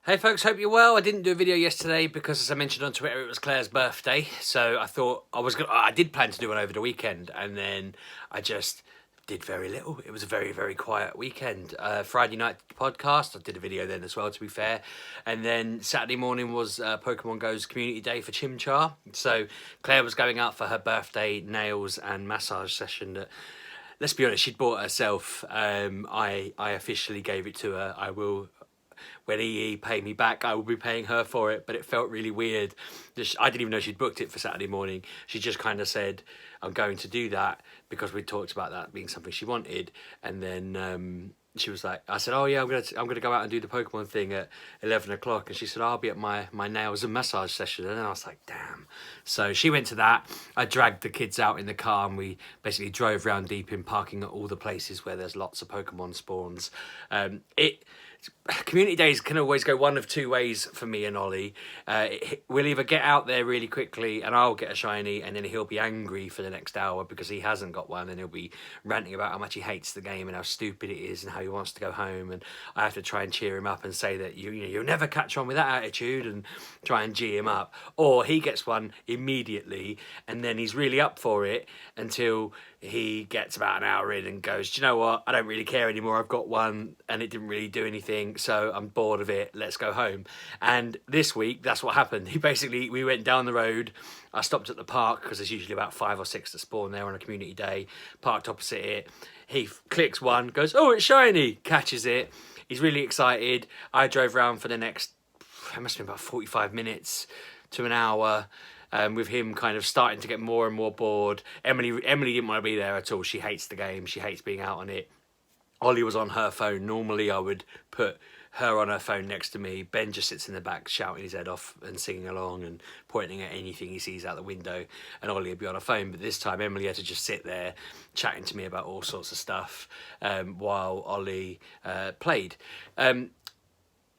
Hey folks, hope you're well. I didn't do a video yesterday because, as I mentioned on Twitter, it was Claire's birthday. So I thought I did plan to do one over the weekend, and then I just did very little. It was a very, very quiet weekend. Friday night podcast, I did a video then as well, to be fair. And then Saturday morning was Pokemon Go's community day for Chimchar. So Claire was going out for her birthday nails and massage session that, let's be honest, she'd bought herself. I officially gave it to her. I will, when EE pay me back, I will be paying her for it. But it felt really weird. I didn't even know she'd booked it for Saturday morning. She just kind of said, I'm going to do that, because we talked about that being something she wanted. And then she was like, I said, oh yeah, I'm gonna go out and do the Pokemon thing at 11 o'clock. And she said, I'll be at my nails and massage session. And then I was like, damn. So she went to that. I dragged the kids out in the car, and we basically drove round deep in, parking at all the places where there's lots of Pokemon spawns. Community days can always go one of two ways for me and Ollie. We'll either get out there really quickly and I'll get a shiny, and then he'll be angry for the next hour because he hasn't got one, and he'll be ranting about how much he hates the game and how stupid it is and how he wants to go home, and I have to try and cheer him up and say that you'll never catch on with that attitude, and try and G him up. Or he gets one immediately and then he's really up for it until he gets about an hour in and goes, do you know what, I don't really care anymore, I've got one and it didn't really do anything, so I'm bored of it, let's go home. And this week that's what happened. We went down the road, I stopped at the park because there's usually about 5 or 6 that spawn there on a community day, parked opposite it. He clicks one, goes, oh, it's shiny, catches it, he's really excited. I drove around for the next, it must have been about 45 minutes to an hour, with him kind of starting to get more and more bored. Emily didn't want to be there at all. She hates the game. She hates being out on it. Ollie was on her phone. Normally I would put her on her phone next to me. Ben just sits in the back shouting his head off and singing along and pointing at anything he sees out the window, and Ollie would be on her phone. But this time Emily had to just sit there chatting to me about all sorts of stuff while Ollie played.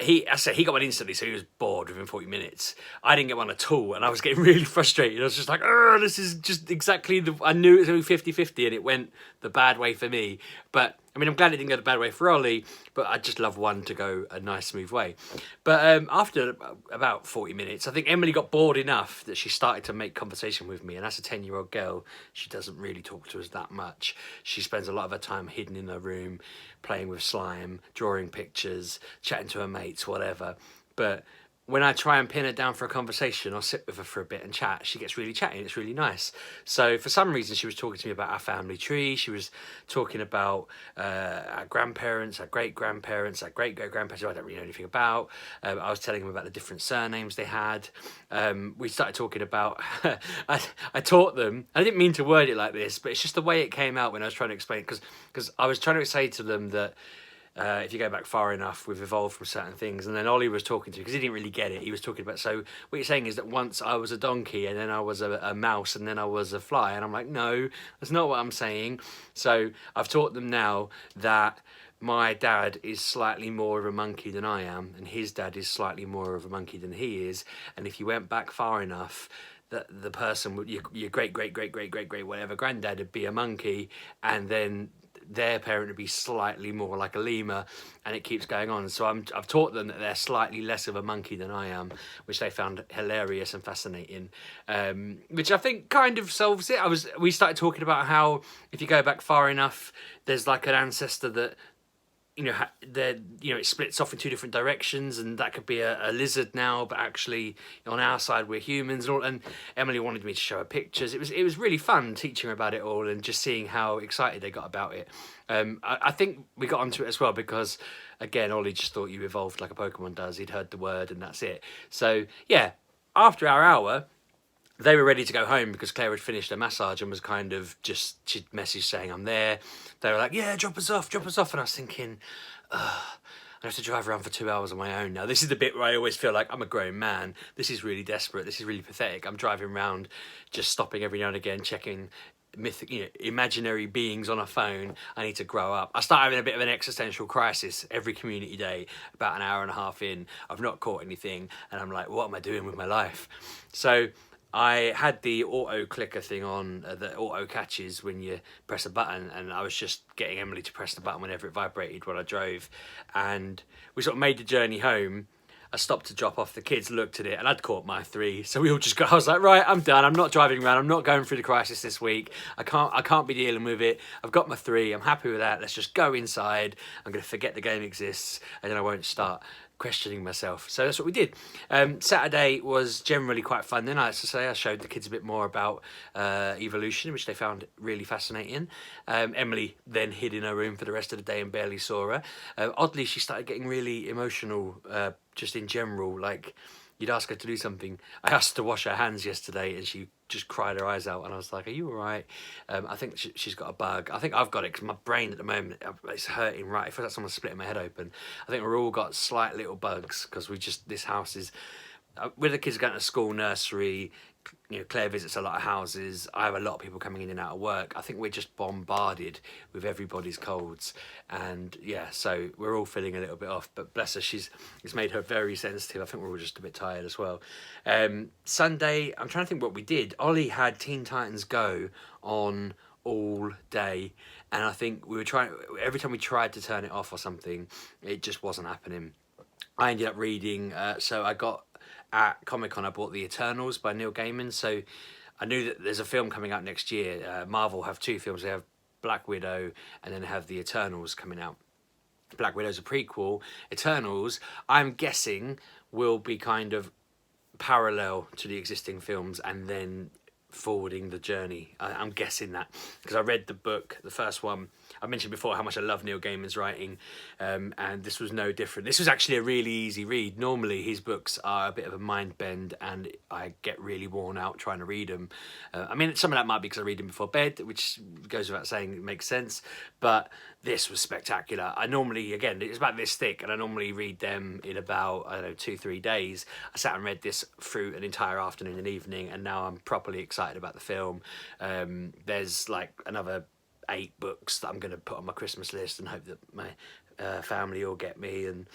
He got one instantly, so he was bored within 40 minutes. I didn't get one at all, and I was getting really frustrated. I was just like, this is just exactly I knew it was only 50-50, and it went the bad way for me. But, I mean, I'm glad it didn't go the bad way for Ollie, but I'd just love one to go a nice, smooth way. But after about 40 minutes, I think Emily got bored enough that she started to make conversation with me, and as a 10-year-old girl, she doesn't really talk to us that much. She spends a lot of her time hidden in her room, playing with slime, drawing pictures, chatting to her mates, whatever. But when I try and pin her down for a conversation or sit with her for a bit and chat, she gets really chatty. It's really nice. So for some reason, she was talking to me about our family tree. She was talking about our grandparents, our great-grandparents, our great-great-grandparents, who I don't really know anything about. I was telling them about the different surnames they had. We started talking about... I taught them... I didn't mean to word it like this, but it's just the way it came out when I was trying to explain. Because I was trying to say to them that if you go back far enough, we've evolved from certain things. And then Ollie was talking to, because he didn't really get it, he was talking about, so what you're saying is that once I was a donkey, and then I was a mouse, and then I was a fly. And I'm like, no, that's not what I'm saying. So I've taught them now that my dad is slightly more of a monkey than I am, and his dad is slightly more of a monkey than he is. And if you went back far enough, that the person, your great whatever granddad, would be a monkey, and then their parent would be slightly more like a lemur, and it keeps going on. So I've taught them that they're slightly less of a monkey than I am, which they found hilarious and fascinating, which I think kind of solves it. We started talking about how if you go back far enough, there's like an ancestor that, it splits off in 2 different directions, and that could be a lizard now, but actually on our side we're humans and all. And Emily wanted me to show her pictures. It was really fun teaching her about it all and just seeing how excited they got about it. I think we got onto it as well because, again, Ollie just thought you evolved like a Pokemon does. He'd heard the word and that's it. So yeah, after our hour, they were ready to go home because Claire had finished her massage and was kind of she'd messaged saying, I'm there. They were like, yeah, drop us off. And I was thinking, I have to drive around for 2 hours on my own now. This is the bit where I always feel like I'm a grown man. This is really desperate. This is really pathetic. I'm driving around, just stopping every now and again, checking imaginary beings on a phone. I need to grow up. I start having a bit of an existential crisis every community day, about an hour and a half in. I've not caught anything, and I'm like, what am I doing with my life? So I had the auto clicker thing on, that auto catches when you press a button, and I was just getting Emily to press the button whenever it vibrated while I drove, and we sort of made the journey home. I stopped to drop off the kids, looked at it, and I'd caught my 3. So we all just got, I was like, right, I'm done. I'm not driving around. I'm not going through the crisis this week. I can't be dealing with it. I've got my 3. I'm happy with that. Let's just go inside. I'm going to forget the game exists, and then I won't start questioning myself. So that's what we did. Saturday was generally quite fun. Then, as I say, I showed the kids a bit more about evolution, which they found really fascinating. Emily then hid in her room for the rest of the day and barely saw her. Oddly, she started getting really emotional just in general. Like, you'd ask her to do something. I asked her to wash her hands yesterday and she just cried her eyes out, and I was like, are you all right? I think she's got a bug. I think I've got it because my brain at the moment, it's hurting, right? It feels like someone's splitting my head open. I think we're all got slight little bugs because this house is, with the kids going to school, nursery, Claire visits a lot of houses. I have a lot of people coming in and out of work. I think we're just bombarded with everybody's colds, and yeah, so we're all feeling a little bit off. But bless her, it's made her very sensitive. I think we're all just a bit tired as well. Sunday, I'm trying to think what we did. Ollie had Teen Titans Go on all day, and I think we were trying. Every time we tried to turn it off or something, it just wasn't happening. I ended up reading. So I got. At Comic-Con, I bought The Eternals by Neil Gaiman, so I knew that there's a film coming out next year. Marvel have 2 films. They have Black Widow and then they have The Eternals coming out. Black Widow's a prequel. Eternals, I'm guessing, will be kind of parallel to the existing films and then forwarding the journey. I'm guessing that because I read the book, the first one. I mentioned before how much I love Neil Gaiman's writing, and this was no different. This was actually a really easy read. Normally his books are a bit of a mind bend and I get really worn out trying to read them. I mean, some of that might be because I read them before bed, which goes without saying, it makes sense, but this was spectacular. I normally, again, it's about this thick, and I normally read them in about, I don't know, 2-3 days. I sat and read this through an entire afternoon and evening, and now I'm properly excited about the film. There's like another 8 books that I'm going to put on my Christmas list and hope that my family will get me, and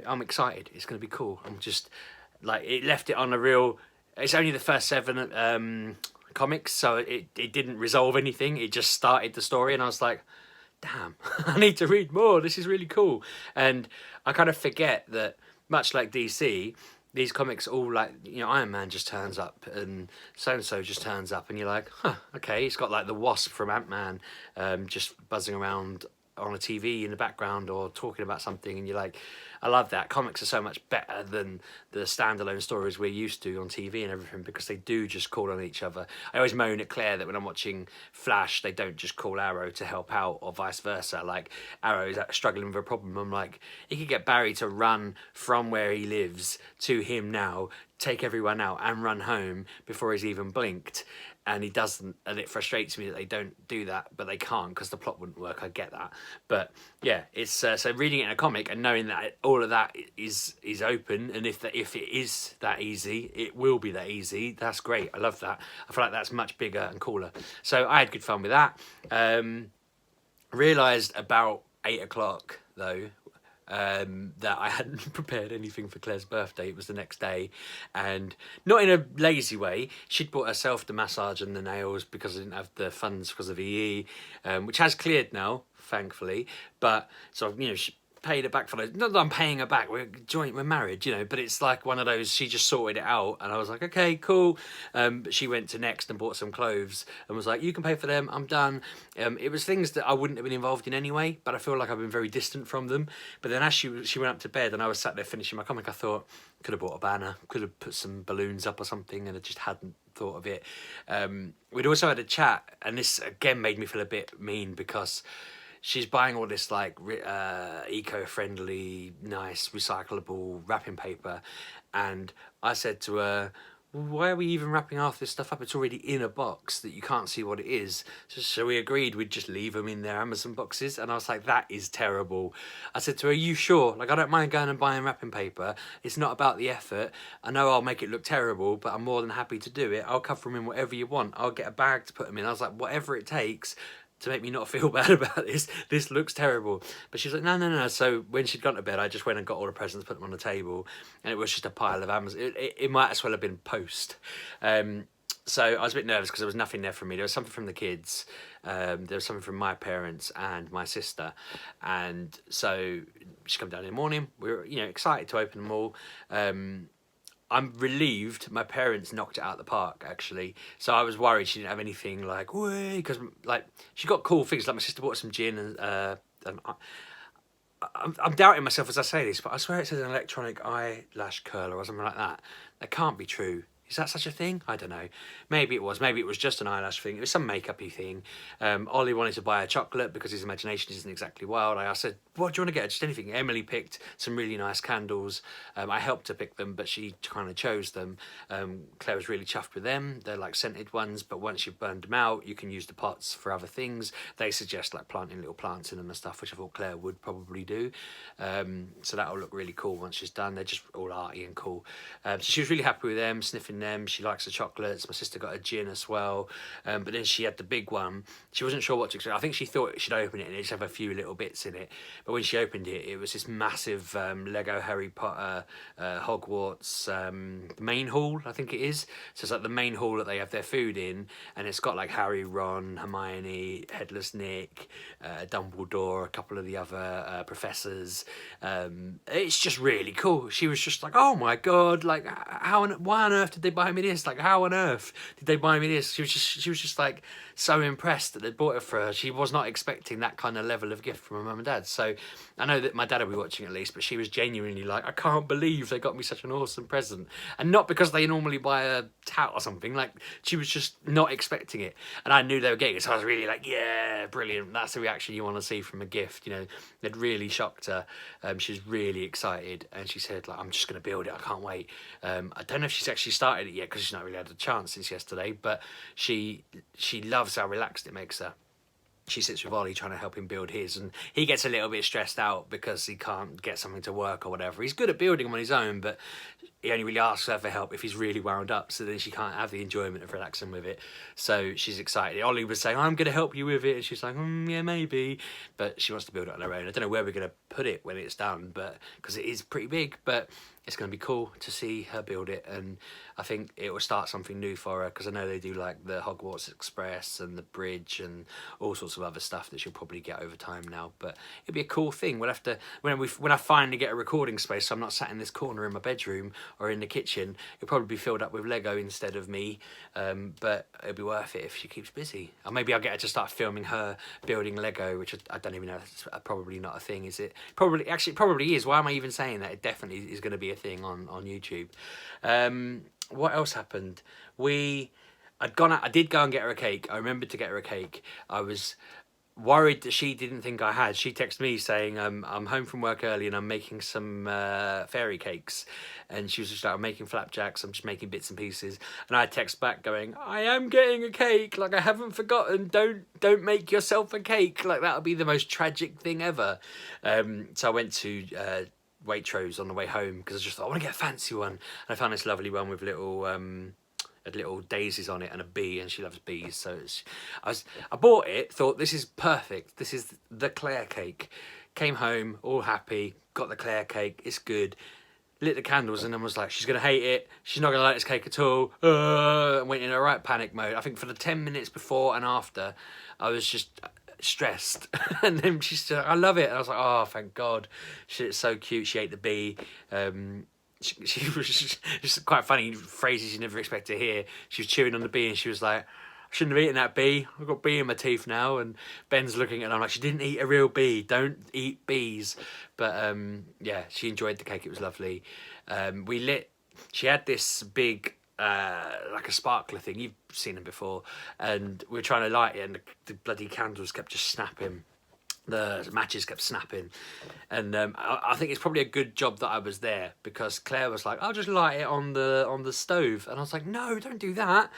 I'm excited. It's going to be cool. I'm just like, it left it on a real, it's only the first 7 comics, so it didn't resolve anything. It just started the story, and I was like, damn, I need to read more. This is really cool. And I kind of forget that, much like DC, these comics all, like, Iron Man just turns up and so-and-so just turns up, and you're like, huh, okay. It's got like the Wasp from Ant-Man just buzzing around on a TV in the background or talking about something, and you're like, I love that. Comics are so much better than the standalone stories we're used to on TV and everything, because they do just call on each other. I always moan at Claire that when I'm watching Flash, they don't just call Arrow to help out, or vice versa. Like, Arrow is struggling with a problem. I'm like, he could get Barry to run from where he lives to him now, take everyone out and run home before he's even blinked, and he doesn't, and it frustrates me that they don't do that, but they can't because the plot wouldn't work. I get that, but yeah, it's so reading it in a comic and knowing that all of that is open, and if it is that easy, it will be that easy. That's great. I love that. I feel like that's much bigger and cooler. So I had good fun with that. Realised about 8 o'clock though, that I hadn't prepared anything for Claire's birthday. It was the next day, and not in a lazy way. She'd bought herself the massage and the nails because I didn't have the funds because of EE, which has cleared now, thankfully. But so she paid her back for those. Not that I'm paying her back. We're married, but it's like one of those. She just sorted it out, and I was like, okay, cool. But she went to Next and bought some clothes and was like, you can pay for them. I'm done. It was things that I wouldn't have been involved in anyway, but I feel like I've been very distant from them. But then as she went up to bed and I was sat there finishing my comic, I thought, could have bought a banner, could have put some balloons up or something, and I just hadn't thought of it. We'd also had a chat, and this again made me feel a bit mean because she's buying all this like eco-friendly, nice, recyclable wrapping paper, and I said to her, why are we even wrapping half this stuff up? It's already in a box that you can't see what it is. So we agreed we'd just leave them in their Amazon boxes, and I was like, that is terrible. I said to her, are you sure? Like, I don't mind going and buying wrapping paper. It's not about the effort. I know I'll make it look terrible, but I'm more than happy to do it. I'll cover them in whatever you want. I'll get a bag to put them in. I was like, whatever it takes to make me not feel bad about this. This looks terrible. But she's like, no. So when she'd gone to bed, I just went and got all the presents, put them on the table, and it was just a pile of Amazon. It might as well have been Post. So I was a bit nervous because there was nothing there for me. There was something from the kids, there was something from my parents and my sister, and so she come down in the morning. We were, excited to open them all. I'm relieved my parents knocked it out of the park, actually. So I was worried she didn't have anything like, way, because like she got cool things. Like my sister bought some gin, and I'm doubting myself as I say this, but I swear it says an electronic eyelash curler or something like that. That can't be true. Is that such a thing? I don't know. Maybe it was. Maybe it was just an eyelash thing. It was some makeup-y thing. Ollie wanted to buy a chocolate because his imagination isn't exactly wild. I said, what do you want to get? Just anything. Emily picked some really nice candles. I helped her pick them, but she kind of chose them. Claire was really chuffed with them. They're like scented ones, but once you've burned them out, you can use the pots for other things. They suggest like planting little plants in them and stuff, which I thought Claire would probably do. So that'll look really cool once she's done. They're just all arty and cool. So she was really happy with them, sniffing them. She likes the chocolates. My sister got a gin as well, but then she had the big one. She wasn't sure what to expect. I think she thought she'd open it and it just have a few little bits in it, but when she opened it, it was this massive Lego Harry Potter Hogwarts main hall, I think it is. So it's like the main hall that they have their food in, and it's got like Harry, Ron, Hermione, Headless Nick, Dumbledore, a couple of the other professors. It's just really cool. She was just like, oh my god, like why on earth did they buy me this? Like, how on earth did they buy me this? She was just like so impressed that they bought it for her. She was not expecting that kind of level of gift from her mum and dad. So I know that my dad will be watching at least, but she was genuinely like, I can't believe they got me such an awesome present. And not because they normally buy a tout or something, like she was just not expecting it. And I knew they were getting it, so I was really like, yeah, brilliant. That's the reaction you want to see from a gift. It really shocked her. She was really excited, and she said, like, I'm just going to build it. I can't wait. I don't know if she's actually started it yet because she's not really had a chance since yesterday, but she loves how relaxed it makes her. She sits with Ollie trying to help him build his, and he gets a little bit stressed out because he can't get something to work or whatever. He's good at building them on his own, but he only really asks her for help if he's really wound up, so then she can't have the enjoyment of relaxing with it. So she's excited. Ollie was saying, I'm going to help you with it, and she's like, yeah, maybe, but she wants to build it on her own. I don't know where we're going to put it when it's done, but because it is pretty big, but it's going to be cool to see her build it, and I think it will start something new for her, because I know they do like the Hogwarts Express and the bridge and all sorts of other stuff that she'll probably get over time now. But it'll be a cool thing. We'll have to, when I finally get a recording space, so I'm not sat in this corner in my bedroom or in the kitchen, it'll probably be filled up with Lego instead of me, but it'll be worth it if she keeps busy. Or maybe I'll get her to start filming her building Lego, which I don't even know, it's probably not a thing, is it? Actually, it probably is. Why am I even saying that? It definitely is going to be a thing on YouTube. What else happened? I did go and get her a cake. I remembered to get her a cake. I was worried that she didn't think I had. She texted me saying, I'm home from work early and I'm making some fairy cakes. And she was just like, I'm making flapjacks, I'm just making bits and pieces. And I text back going, I am getting a cake, like I haven't forgotten, don't make yourself a cake. Like that would be the most tragic thing ever. So I went to Waitrose on the way home because I just thought, I want to get a fancy one. And I found this lovely one with little daisies on it and a bee, and she loves bees, so I bought it, thought this is perfect, this is the Claire cake. Came home all happy, got the Claire cake, it's good, lit the candles, and then was like, she's gonna hate it, she's not gonna like this cake at all. Went in a right panic mode. I think for the 10 minutes before and after I was just stressed. And then she said, I love it, and I was like, oh thank God. It's so cute. She ate the bee. She was just quite funny phrases you never expect to hear. She was chewing on the bee and she was like, I shouldn't have eaten that bee, I've got bee in my teeth now. And Ben's looking at her, I'm like, she didn't eat a real bee, don't eat bees. But yeah, she enjoyed the cake, it was lovely. She had this big like a sparkler thing, you've seen them before, and we were trying to light it and the bloody candles kept just snapping. The matches kept snapping, and I think it's probably a good job that I was there, because Claire was like, I'll just light it on the stove, and I was like, no, don't do that.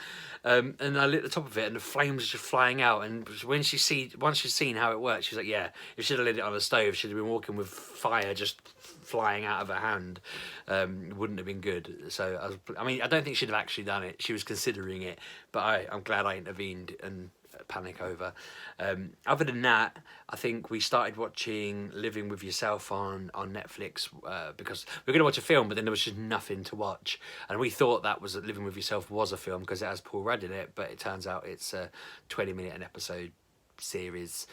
And I lit the top of it and the flames were just flying out, and once she'd seen how it worked, she was like, yeah, if she'd have lit it on the stove, she'd have been walking with fire just flying out of her hand. It wouldn't have been good. So I don't think she'd have actually done it. She was considering it, but I'm glad I intervened and panic over. Other than that, I think we started watching Living with Yourself on Netflix because we were going to watch a film, but then there was just nothing to watch, and we thought that was Living with Yourself was a film because it has Paul Rudd in it, but it turns out it's a 20-minute an episode series.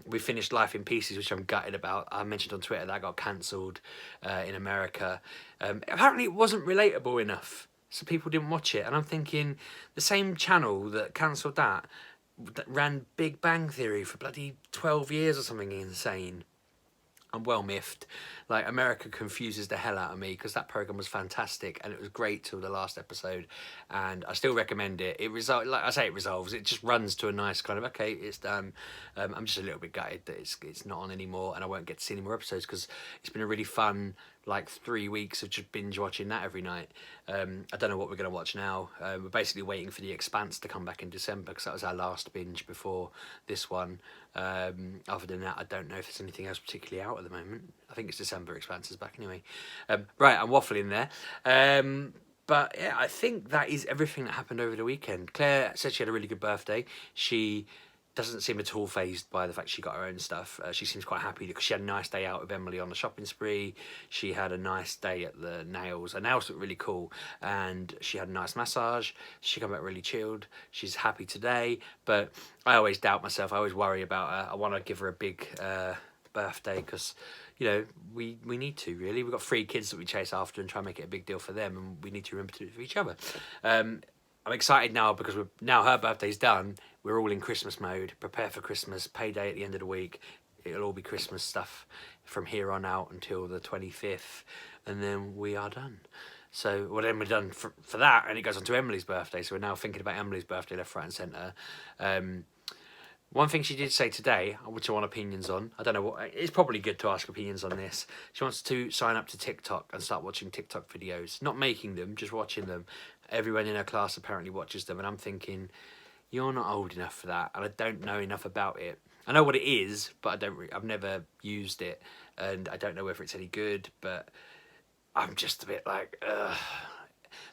We finished Life in Pieces, which I'm gutted about. I mentioned on Twitter that got cancelled in America. Apparently it wasn't relatable enough, so people didn't watch it, and I'm thinking the same channel that cancelled that ran Big Bang Theory for bloody 12 years or something insane. I'm well miffed. Like, America confuses the hell out of me because that program was fantastic and it was great till the last episode, and I still recommend it. Like I say, it resolves. It just runs to a nice kind of, okay, it's done. I'm just a little bit gutted that it's not on anymore, and I won't get to see any more episodes because it's been a really fun like 3 weeks of just binge watching that every night. I don't know what we're going to watch now. We're basically waiting for The Expanse to come back in December because that was our last binge before this one. Other than that, I don't know if there's anything else particularly out at the moment. I think it's December. Expanse is back anyway. Right, I'm waffling there. But yeah, I think that is everything that happened over the weekend. Claire said she had a really good birthday. She doesn't seem at all phased by the fact she got her own stuff. She seems quite happy because she had a nice day out with Emily on the shopping spree. She had a nice day at the nails. Her nails look really cool, and she had a nice massage. She came back really chilled. She's happy today, but I always doubt myself. I always worry about her. I want to give her a big birthday because, you know, we need to, really. We've got 3 kids that we chase after and try and make it a big deal for them, and we need to remember to do it for each other. I'm excited now because now her birthday's done. We're all in Christmas mode. Prepare for Christmas. Payday at the end of the week. It'll all be Christmas stuff from here on out until the 25th, and then we are done. So, well, then we're done for that, and it goes on to Emily's birthday. So we're now thinking about Emily's birthday left, right, and centre. One thing she did say today, which I want opinions on, I don't know what, it's probably good to ask opinions on this. She wants to sign up to TikTok and start watching TikTok videos. Not making them, just watching them. Everyone in her class apparently watches them, and I'm thinking, you're not old enough for that, and I don't know enough about it. I know what it is, but I've never used it, and I don't know whether it's any good, but I'm just a bit like, ugh.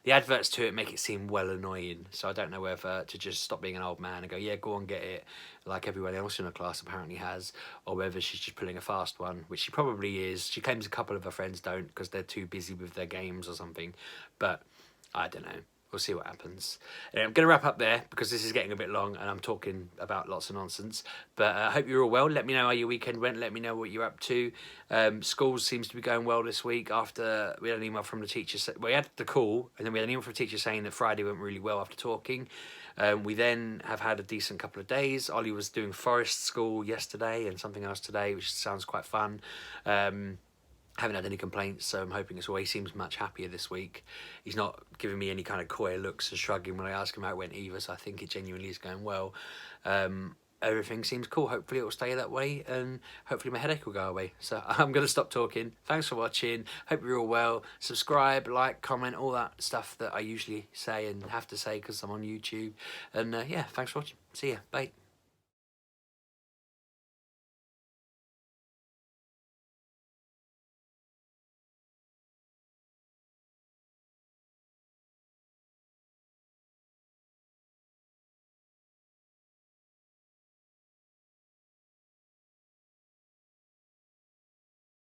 The adverts to it make it seem well annoying, so I don't know whether to just stop being an old man and go, yeah, go on, get it, like everyone else in her class apparently has, or whether she's just pulling a fast one, which she probably is. She claims a couple of her friends don't because they're too busy with their games or something, but I don't know. We'll see what happens. Anyway, I'm going to wrap up there because this is getting a bit long and I'm talking about lots of nonsense. But I hope you're all well. Let me know how your weekend went. Let me know what you're up to. School seems to be going well this week after we had an email from the teacher. We had the call and then we had an email from the teacher saying that Friday went really well after talking. We then have had a decent couple of days. Ollie was doing forest school yesterday and something else today, which sounds quite fun. Haven't had any complaints, so I'm hoping he seems much happier this week. He's not giving me any kind of coy looks and shrugging when I ask him how it went either, so I think it genuinely is going well. Everything seems cool. Hopefully it will stay that way, and hopefully my headache will go away. So I'm going to stop talking. Thanks for watching. Hope you're all well. Subscribe, like, comment, all that stuff that I usually say and have to say because I'm on YouTube. And yeah, thanks for watching. See ya. Bye.